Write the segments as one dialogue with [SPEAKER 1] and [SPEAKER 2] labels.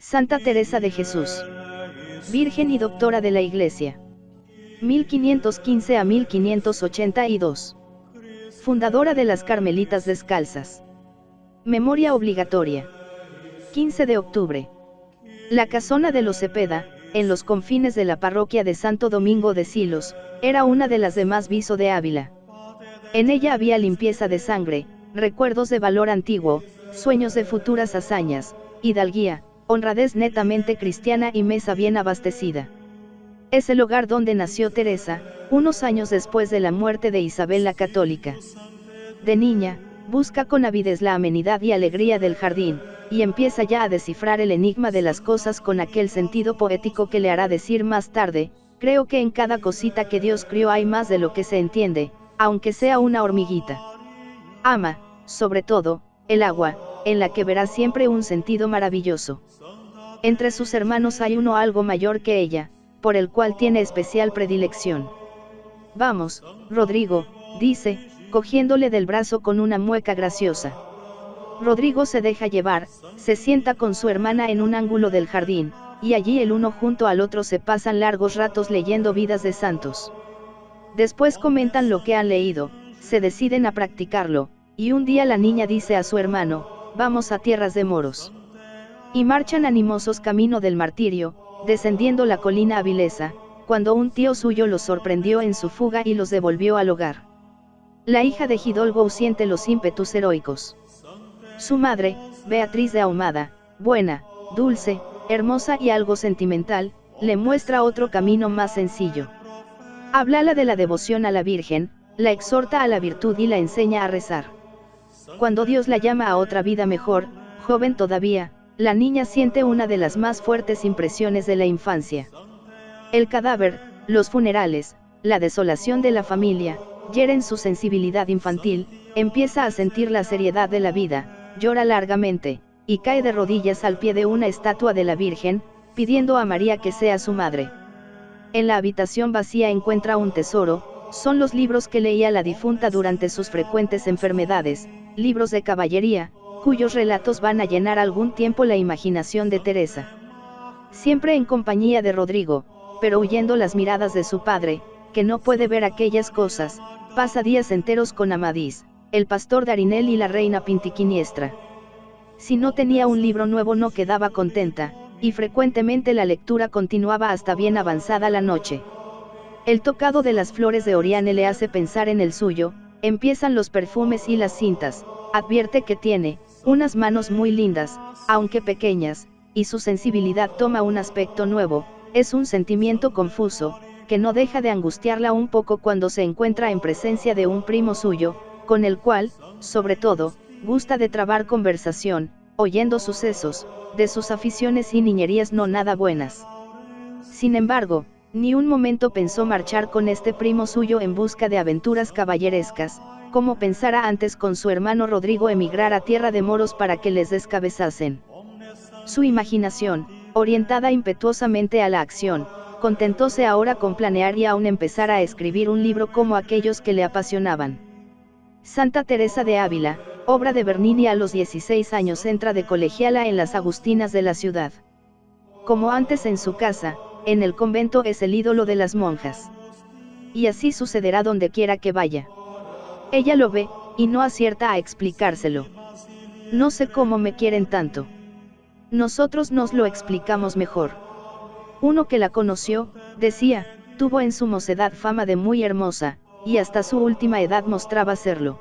[SPEAKER 1] Santa Teresa de Jesús. Virgen y doctora de la Iglesia. 1515 a 1582. Fundadora de las Carmelitas Descalzas. Memoria obligatoria. 15 de octubre. La casona de los Cepeda, en los confines de la parroquia de Santo Domingo de Silos, era una de las de más viso de Ávila. En ella había limpieza de sangre, recuerdos de valor antiguo, sueños de futuras hazañas, hidalguía, honradez netamente cristiana y mesa bien abastecida. Es el hogar donde nació Teresa, unos años después de la muerte de Isabel la Católica. De niña, busca con avidez la amenidad y alegría del jardín, y empieza ya a descifrar el enigma de las cosas con aquel sentido poético que le hará decir más tarde: creo que en cada cosita que Dios crió hay más de lo que se entiende, aunque sea una hormiguita. Ama, sobre todo, el agua, en la que verá siempre un sentido maravilloso. Entre sus hermanos hay uno algo mayor que ella, por el cual tiene especial predilección. Vamos, Rodrigo, dice, cogiéndole del brazo con una mueca graciosa. Rodrigo se deja llevar, se sienta con su hermana en un ángulo del jardín, y allí el uno junto al otro se pasan largos ratos leyendo vidas de santos. Después comentan lo que han leído, se deciden a practicarlo, y un día la niña dice a su hermano: vamos a tierras de moros. Y marchan animosos camino del martirio, descendiendo la colina avilesa, cuando un tío suyo los sorprendió en su fuga y los devolvió al hogar. La hija de Hidalgo siente los ímpetus heroicos. Su madre, Beatriz de Ahumada, buena, dulce, hermosa y algo sentimental, le muestra otro camino más sencillo. Háblala de la devoción a la Virgen, la exhorta a la virtud y la enseña a rezar. Cuando Dios la llama a otra vida mejor, joven todavía, la niña siente una de las más fuertes impresiones de la infancia. El cadáver, los funerales, la desolación de la familia, hieren su sensibilidad infantil, empieza a sentir la seriedad de la vida, llora largamente, y cae de rodillas al pie de una estatua de la Virgen, pidiendo a María que sea su madre. En la habitación vacía encuentra un tesoro, son los libros que leía la difunta durante sus frecuentes enfermedades, libros de caballería, cuyos relatos van a llenar algún tiempo la imaginación de Teresa. Siempre en compañía de Rodrigo, pero huyendo las miradas de su padre, que no puede ver aquellas cosas, pasa días enteros con Amadís, el pastor Darinel y la reina Pintiquiniestra. Si no tenía un libro nuevo no quedaba contenta, y frecuentemente la lectura continuaba hasta bien avanzada la noche. El tocado de las flores de Oriane le hace pensar en el suyo, empiezan los perfumes y las cintas, advierte que tiene unas manos muy lindas, aunque pequeñas, y su sensibilidad toma un aspecto nuevo, es un sentimiento confuso, que no deja de angustiarla un poco cuando se encuentra en presencia de un primo suyo, con el cual, sobre todo, gusta de trabar conversación, oyendo sucesos, de sus aficiones y niñerías no nada buenas. Sin embargo, ni un momento pensó marchar con este primo suyo en busca de aventuras caballerescas, como pensara antes con su hermano Rodrigo emigrar a tierra de moros para que les descabezasen. Su imaginación, orientada impetuosamente a la acción, contentóse ahora con planear y aún empezar a escribir un libro como aquellos que le apasionaban. Santa Teresa de Ávila, obra de Bernini. A los 16 años entra de colegiala en las Agustinas de la ciudad. Como antes en su casa, en el convento es el ídolo de las monjas. Y así sucederá donde quiera que vaya. Ella lo ve, y no acierta a explicárselo. No sé cómo me quieren tanto. Nosotros nos lo explicamos mejor. Uno que la conoció, decía, tuvo en su mocedad fama de muy hermosa, y hasta su última edad mostraba serlo.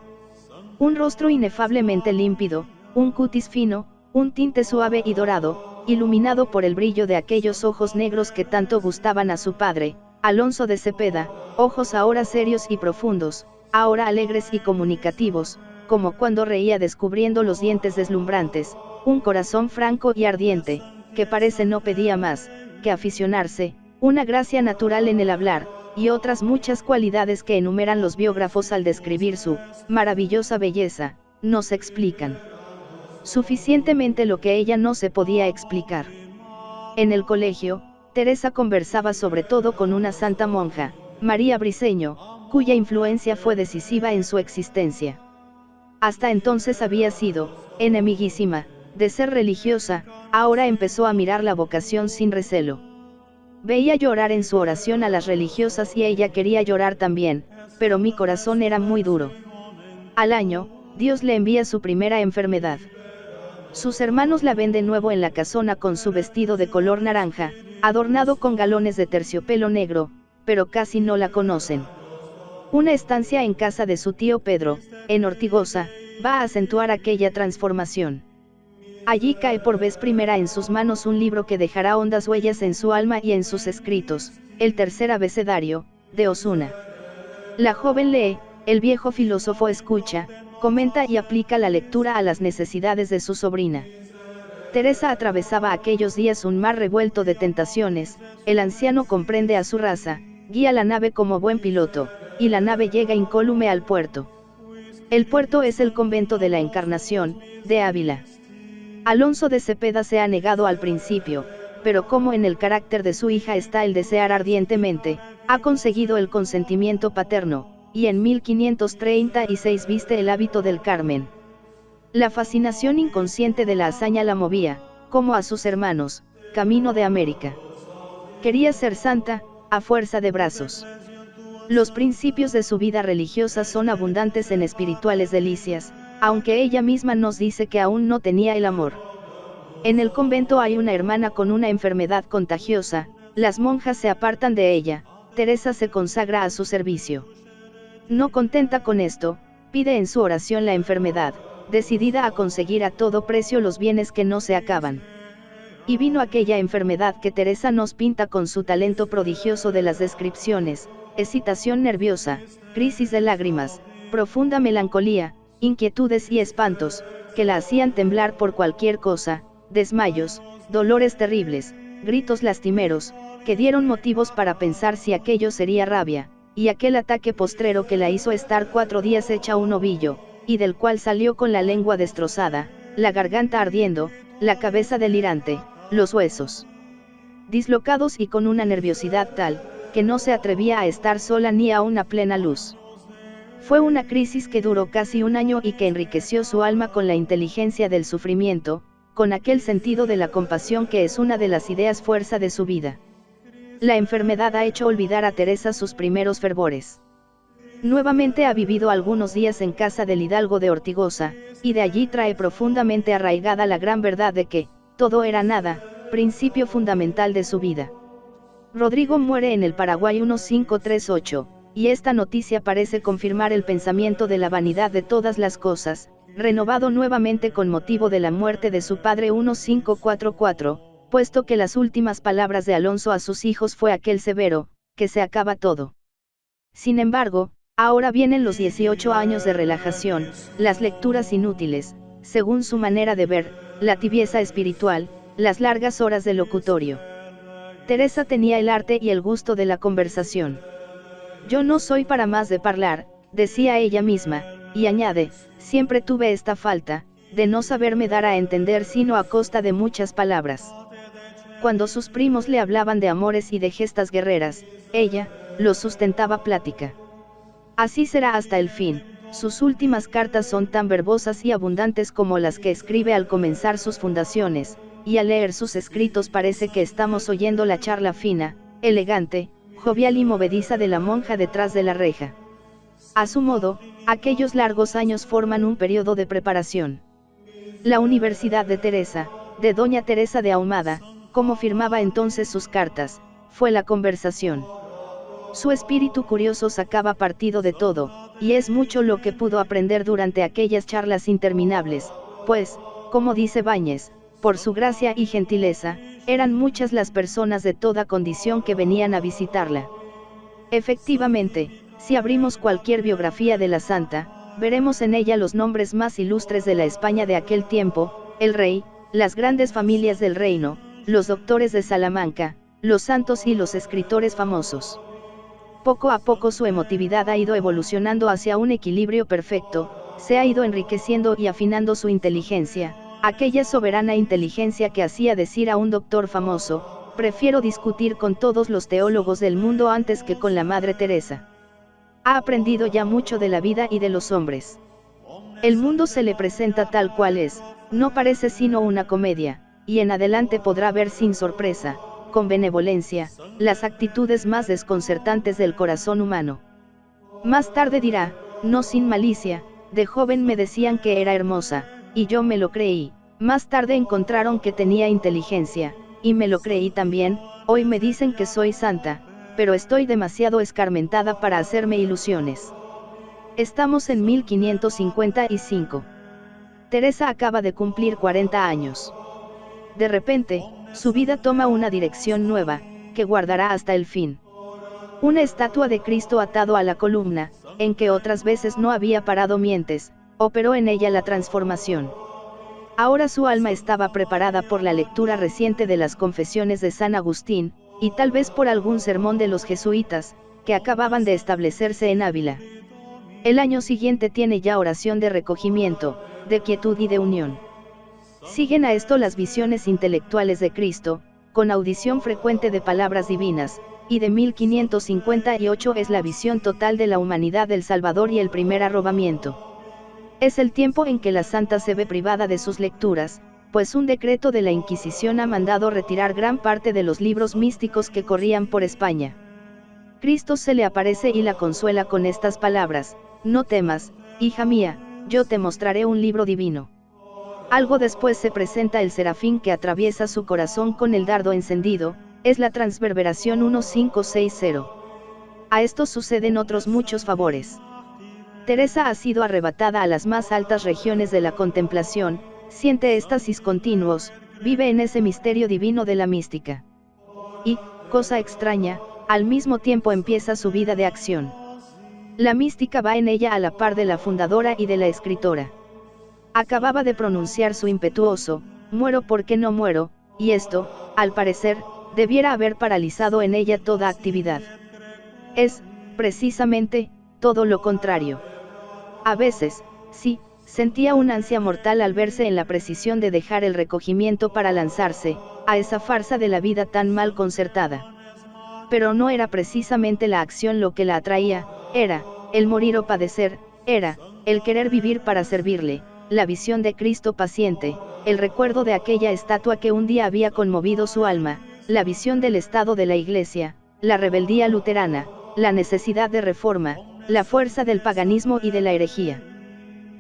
[SPEAKER 1] Un rostro inefablemente límpido, un cutis fino, un tinte suave y dorado, iluminado por el brillo de aquellos ojos negros que tanto gustaban a su padre, Alonso de Cepeda, ojos ahora serios y profundos, ahora alegres y comunicativos, como cuando reía descubriendo los dientes deslumbrantes, un corazón franco y ardiente, que parece no pedía más que aficionarse, una gracia natural en el hablar, y otras muchas cualidades que enumeran los biógrafos al describir su maravillosa belleza, no se explican suficientemente lo que ella no se podía explicar. En el colegio, Teresa conversaba sobre todo con una santa monja, María Briceño, cuya influencia fue decisiva en su existencia. Hasta entonces había sido enemiguísima de ser religiosa, ahora empezó a mirar la vocación sin recelo. Veía llorar en su oración a las religiosas y ella quería llorar también, pero mi corazón era muy duro. Al año, Dios le envía su primera enfermedad. Sus hermanos la ven de nuevo en la casona con su vestido de color naranja, adornado con galones de terciopelo negro, pero casi no la conocen. Una estancia en casa de su tío Pedro, en Ortigosa, va a acentuar aquella transformación. Allí cae por vez primera en sus manos un libro que dejará hondas huellas en su alma y en sus escritos, el tercer abecedario, de Osuna. La joven lee, el viejo filósofo escucha, comenta y aplica la lectura a las necesidades de su sobrina. Teresa atravesaba aquellos días un mar revuelto de tentaciones, el anciano comprende a su raza, guía la nave como buen piloto, y la nave llega incólume al puerto. El puerto es el convento de la Encarnación, de Ávila. Alonso de Cepeda se ha negado al principio, pero como en el carácter de su hija está el desear ardientemente, ha conseguido el consentimiento paterno, y en 1536 viste el hábito del Carmen. La fascinación inconsciente de la hazaña la movía, como a sus hermanos, camino de América. Quería ser santa, a fuerza de brazos. Los principios de su vida religiosa son abundantes en espirituales delicias, aunque ella misma nos dice que aún no tenía el amor. En el convento hay una hermana con una enfermedad contagiosa, las monjas se apartan de ella, Teresa se consagra a su servicio. No contenta con esto, pide en su oración la enfermedad, decidida a conseguir a todo precio los bienes que no se acaban. Y vino aquella enfermedad que Teresa nos pinta con su talento prodigioso de las descripciones: excitación nerviosa, crisis de lágrimas, profunda melancolía, inquietudes y espantos, que la hacían temblar por cualquier cosa, desmayos, dolores terribles, gritos lastimeros, que dieron motivos para pensar si aquello sería rabia, y aquel ataque postrero que la hizo estar 4 días hecha un ovillo, y del cual salió con la lengua destrozada, la garganta ardiendo, la cabeza delirante, los huesos dislocados y con una nerviosidad tal, que no se atrevía a estar sola ni aún a plena luz. Fue una crisis que duró casi un año y que enriqueció su alma con la inteligencia del sufrimiento, con aquel sentido de la compasión que es una de las ideas fuerza de su vida. La enfermedad ha hecho olvidar a Teresa sus primeros fervores. Nuevamente ha vivido algunos días en casa del hidalgo de Ortigosa, y de allí trae profundamente arraigada la gran verdad de que, todo era nada, principio fundamental de su vida. Rodrigo muere en el Paraguay 1538, y esta noticia parece confirmar el pensamiento de la vanidad de todas las cosas, renovado nuevamente con motivo de la muerte de su padre 1544, puesto que las últimas palabras de Alonso a sus hijos fue aquel severo, que se acaba todo. Sin embargo, ahora vienen los 18 años de relajación, las lecturas inútiles, según su manera de ver, la tibieza espiritual, las largas horas de locutorio. Teresa tenía el arte y el gusto de la conversación. Yo no soy para más de hablar, decía ella misma, y añade, siempre tuve esta falta, de no saberme dar a entender sino a costa de muchas palabras. Cuando sus primos le hablaban de amores y de gestas guerreras, ella, los sustentaba plática. Así será hasta el fin, sus últimas cartas son tan verbosas y abundantes como las que escribe al comenzar sus fundaciones, y al leer sus escritos parece que estamos oyendo la charla fina, elegante, jovial y movediza de la monja detrás de la reja. A su modo, aquellos largos años forman un periodo de preparación. La Universidad de Teresa, de Doña Teresa de Ahumada, como firmaba entonces sus cartas, fue la conversación. Su espíritu curioso sacaba partido de todo, y es mucho lo que pudo aprender durante aquellas charlas interminables, pues, como dice Báñez, por su gracia y gentileza, eran muchas las personas de toda condición que venían a visitarla. Efectivamente, si abrimos cualquier biografía de la santa, veremos en ella los nombres más ilustres de la España de aquel tiempo, el rey, las grandes familias del reino, los doctores de Salamanca, los santos y los escritores famosos. Poco a poco su emotividad ha ido evolucionando hacia un equilibrio perfecto, se ha ido enriqueciendo y afinando su inteligencia, aquella soberana inteligencia que hacía decir a un doctor famoso, prefiero discutir con todos los teólogos del mundo antes que con la Madre Teresa. Ha aprendido ya mucho de la vida y de los hombres. El mundo se le presenta tal cual es, No parece sino una comedia, y en adelante podrá ver sin sorpresa, con benevolencia, las actitudes más desconcertantes del corazón humano. Más tarde dirá, no sin malicia, de joven me decían que era hermosa, y yo me lo creí, más tarde encontraron que tenía inteligencia, y me lo creí también, hoy me dicen que soy santa, pero estoy demasiado escarmentada para hacerme ilusiones. Estamos en 1555. Teresa acaba de cumplir 40 años. De repente, su vida toma una dirección nueva, que guardará hasta el fin. Una estatua de Cristo atado a la columna, en que otras veces no había parado mientes, operó en ella la transformación. Ahora su alma estaba preparada por la lectura reciente de las Confesiones de San Agustín, y tal vez por algún sermón de los jesuitas, que acababan de establecerse en Ávila. El año siguiente tiene ya oración de recogimiento, de quietud y de unión. Siguen a esto las visiones intelectuales de Cristo, con audición frecuente de palabras divinas, y de 1558 es la visión total de la humanidad del Salvador y el primer arrobamiento. Es el tiempo en que la santa se ve privada de sus lecturas, pues un decreto de la Inquisición ha mandado retirar gran parte de los libros místicos que corrían por España. Cristo se le aparece y la consuela con estas palabras: no temas, hija mía, yo te mostraré un libro divino. Algo después se presenta el serafín que atraviesa su corazón con el dardo encendido, es la Transverberación 1560. A esto suceden otros muchos favores. Teresa ha sido arrebatada a las más altas regiones de la contemplación, siente éxtasis continuos, vive en ese misterio divino de la mística. Y, cosa extraña, al mismo tiempo empieza su vida de acción. La mística va en ella a la par de la fundadora y de la escritora. Acababa de pronunciar su impetuoso, muero porque no muero, y esto, al parecer, debiera haber paralizado en ella toda actividad. Es, precisamente, todo lo contrario. A veces, sí, sentía una ansia mortal al verse en la precisión de dejar el recogimiento para lanzarse, a esa farsa de la vida tan mal concertada. Pero no era precisamente la acción lo que la atraía, era, el morir o padecer, era, el querer vivir para servirle, la visión de Cristo paciente, el recuerdo de aquella estatua que un día había conmovido su alma, la visión del estado de la Iglesia, la rebeldía luterana, la necesidad de reforma, la fuerza del paganismo y de la herejía.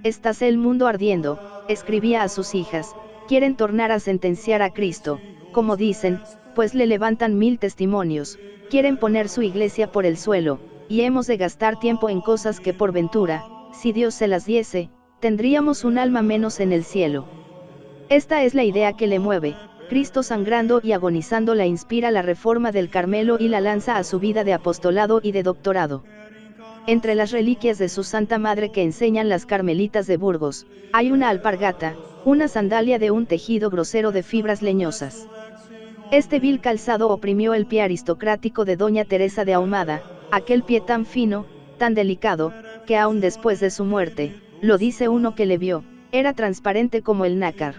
[SPEAKER 1] Estáse el mundo ardiendo, escribía a sus hijas, quieren tornar a sentenciar a Cristo, como dicen, pues le levantan 1000 testimonios, quieren poner su iglesia por el suelo, y hemos de gastar tiempo en cosas que por ventura, si Dios se las diese, tendríamos un alma menos en el cielo. Esta es la idea que le mueve. Cristo sangrando y agonizando la inspira la reforma del Carmelo y la lanza a su vida de apostolado y de doctorado. Entre las reliquias de su Santa Madre que enseñan las carmelitas de Burgos, hay una alpargata, una sandalia de un tejido grosero de fibras leñosas. Este vil calzado oprimió el pie aristocrático de doña Teresa de Ahumada, aquel pie tan fino, tan delicado, que aún después de su muerte, lo dice uno que le vio, era transparente como el nácar.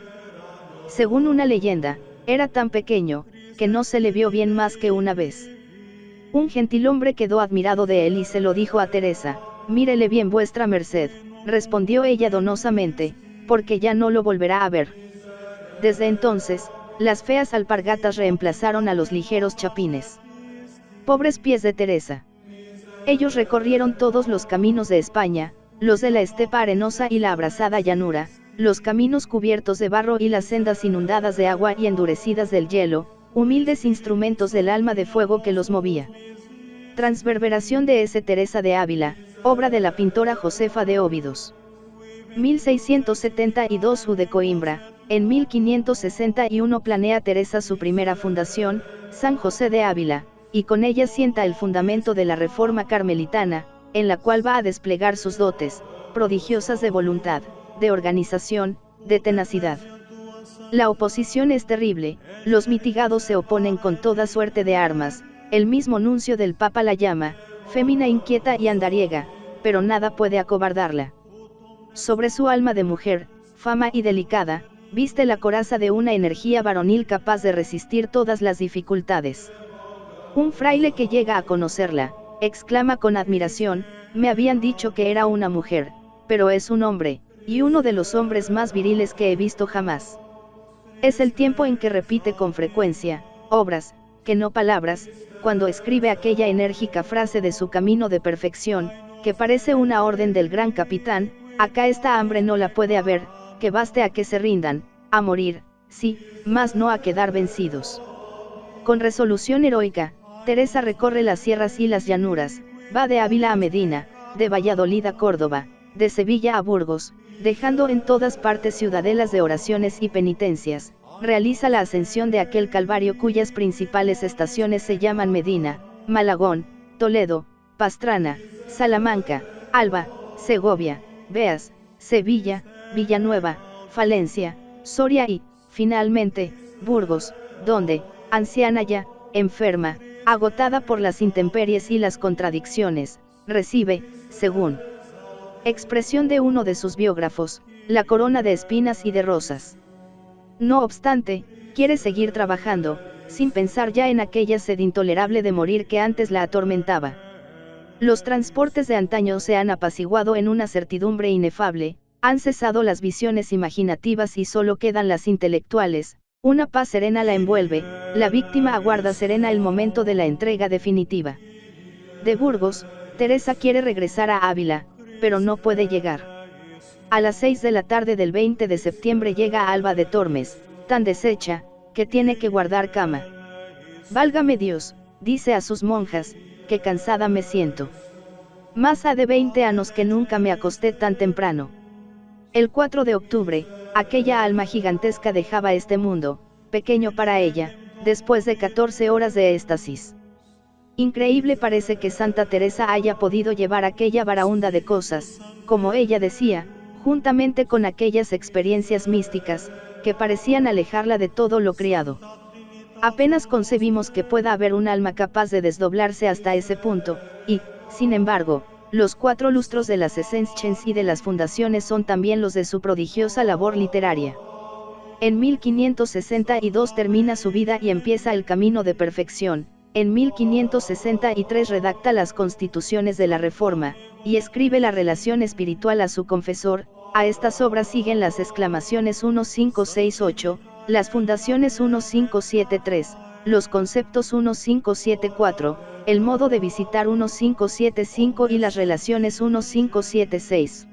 [SPEAKER 1] Según una leyenda, era tan pequeño, que no se le vio bien más que una vez. Un gentilhombre quedó admirado de él y se lo dijo a Teresa: mírele bien vuestra merced, respondió ella donosamente, porque ya no lo volverá a ver. Desde entonces, las feas alpargatas reemplazaron a los ligeros chapines. Pobres pies de Teresa. Ellos recorrieron todos los caminos de España, los de la estepa arenosa y la abrasada llanura, los caminos cubiertos de barro y las sendas inundadas de agua y endurecidas del hielo, humildes instrumentos del alma de fuego que los movía. Transverberación de S. Teresa de Ávila, obra de la pintora Josefa de Óbidos. 1672 U de Coimbra. En 1561 planea Teresa su primera fundación, San José de Ávila, y con ella sienta el fundamento de la reforma carmelitana, en la cual va a desplegar sus dotes, prodigiosas de voluntad, de organización, de tenacidad. La oposición es terrible, los mitigados se oponen con toda suerte de armas, el mismo nuncio del Papa la llama, fémina inquieta y andariega, pero nada puede acobardarla. Sobre su alma de mujer, fama y delicada, viste la coraza de una energía varonil capaz de resistir todas las dificultades. Un fraile que llega a conocerla, exclama con admiración: me habían dicho que era una mujer, pero es un hombre, y uno de los hombres más viriles que he visto jamás. Es el tiempo en que repite con frecuencia, obras, que no palabras, cuando escribe aquella enérgica frase de su camino de perfección, que parece una orden del gran capitán: acá esta hambre no la puede haber, que baste a que se rindan, a morir, sí, mas no a quedar vencidos. Con resolución heroica, Teresa recorre las sierras y las llanuras, va de Ávila a Medina, de Valladolid a Córdoba, de Sevilla a Burgos, dejando en todas partes ciudadelas de oraciones y penitencias, realiza la ascensión de aquel Calvario cuyas principales estaciones se llaman Medina, Malagón, Toledo, Pastrana, Salamanca, Alba, Segovia, Beas, Sevilla, Villanueva, Falencia, Soria y, finalmente, Burgos, donde, anciana ya, enferma, agotada por las intemperies y las contradicciones, recibe, según expresión de uno de sus biógrafos, la corona de espinas y de rosas. No obstante, quiere seguir trabajando, sin pensar ya en aquella sed intolerable de morir que antes la atormentaba. Los transportes de antaño se han apaciguado en una certidumbre inefable, han cesado las visiones imaginativas y solo quedan las intelectuales, una paz serena la envuelve, la víctima aguarda serena el momento de la entrega definitiva. De Burgos, Teresa quiere regresar a Ávila, pero no puede llegar. A las 6 de la tarde del 20 de septiembre llega a Alba de Tormes, tan deshecha, que tiene que guardar cama. Válgame Dios, dice a sus monjas, que cansada me siento. Más ha de 20 años que nunca me acosté tan temprano. El 4 de octubre, aquella alma gigantesca dejaba este mundo, pequeño para ella, después de 14 horas de éxtasis. Increíble parece que Santa Teresa haya podido llevar aquella baraúnda de cosas, como ella decía, juntamente con aquellas experiencias místicas, que parecían alejarla de todo lo criado. Apenas concebimos que pueda haber un alma capaz de desdoblarse hasta ese punto, y, sin embargo, los 4 lustros de las Essenschens y de las fundaciones son también los de su prodigiosa labor literaria. En 1562 termina su vida y empieza el camino de perfección. En 1563 redacta las Constituciones de la Reforma, y escribe la relación espiritual a su confesor. A estas obras siguen las exclamaciones 1568, las fundaciones 1573, los conceptos 1574, el modo de visitar 1575 y las relaciones 1576.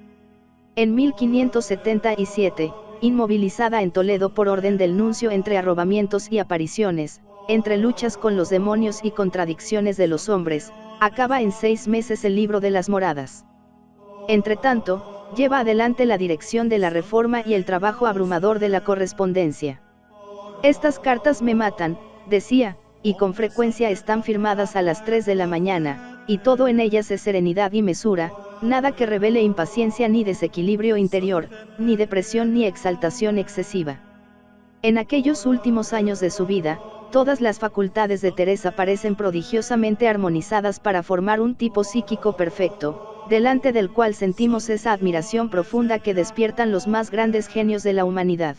[SPEAKER 1] En 1577, inmovilizada en Toledo por orden del nuncio entre arrobamientos y apariciones, entre luchas con los demonios y contradicciones de los hombres, acaba en 6 meses el libro de las moradas. Entretanto, lleva adelante la dirección de la Reforma y el trabajo abrumador de la correspondencia. Estas cartas me matan, decía, y con frecuencia están firmadas a las 3 de la mañana, y todo en ellas es serenidad y mesura, nada que revele impaciencia ni desequilibrio interior, ni depresión ni exaltación excesiva. En aquellos últimos años de su vida, todas las facultades de Teresa parecen prodigiosamente armonizadas para formar un tipo psíquico perfecto, delante del cual sentimos esa admiración profunda que despiertan los más grandes genios de la humanidad.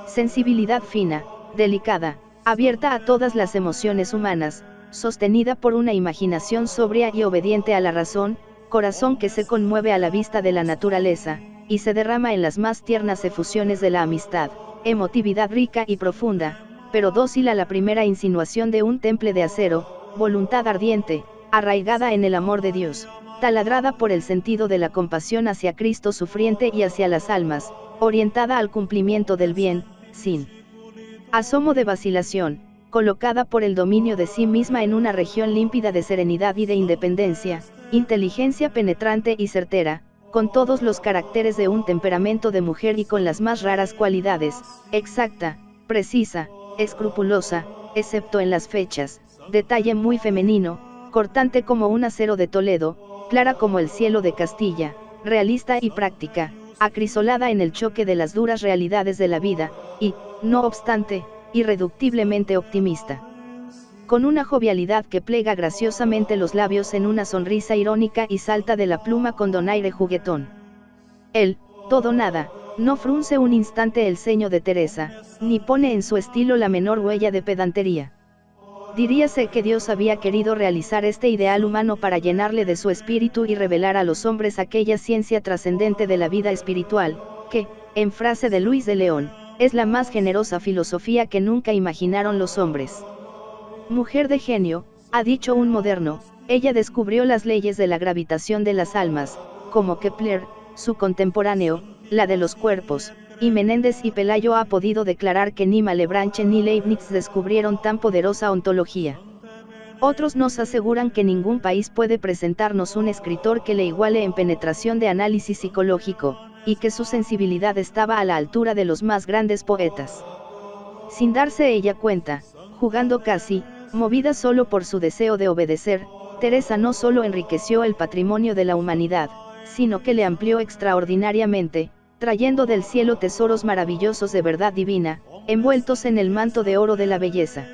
[SPEAKER 1] Sensibilidad fina, delicada, abierta a todas las emociones humanas, sostenida por una imaginación sobria y obediente a la razón, corazón que se conmueve a la vista de la naturaleza, y se derrama en las más tiernas efusiones de la amistad, emotividad rica y profunda, pero dócil a la primera insinuación de un temple de acero, voluntad ardiente, arraigada en el amor de Dios, taladrada por el sentido de la compasión hacia Cristo sufriente y hacia las almas, orientada al cumplimiento del bien, sin asomo de vacilación, colocada por el dominio de sí misma en una región límpida de serenidad y de independencia, inteligencia penetrante y certera, con todos los caracteres de un temperamento de mujer y con las más raras cualidades, exacta, precisa, escrupulosa, excepto en las fechas, detalle muy femenino, cortante como un acero de Toledo, clara como el cielo de Castilla, realista y práctica, acrisolada en el choque de las duras realidades de la vida, y, no obstante, irreductiblemente optimista. Con una jovialidad que plega graciosamente los labios en una sonrisa irónica y salta de la pluma con donaire juguetón. El, todo nada, no frunce un instante el ceño de Teresa, ni pone en su estilo la menor huella de pedantería. Diríase que Dios había querido realizar este ideal humano para llenarle de su espíritu y revelar a los hombres aquella ciencia trascendente de la vida espiritual, que, en frase de Luis de León, es la más generosa filosofía que nunca imaginaron los hombres. Mujer de genio, ha dicho un moderno, ella descubrió las leyes de la gravitación de las almas, como Kepler, su contemporáneo, la de los cuerpos, y Menéndez y Pelayo ha podido declarar que ni Malebranche ni Leibniz descubrieron tan poderosa ontología. Otros nos aseguran que ningún país puede presentarnos un escritor que le iguale en penetración de análisis psicológico, y que su sensibilidad estaba a la altura de los más grandes poetas. Sin darse ella cuenta, jugando casi, movida solo por su deseo de obedecer, Teresa no solo enriqueció el patrimonio de la humanidad, sino que le amplió extraordinariamente, trayendo del cielo tesoros maravillosos de verdad divina, envueltos en el manto de oro de la belleza.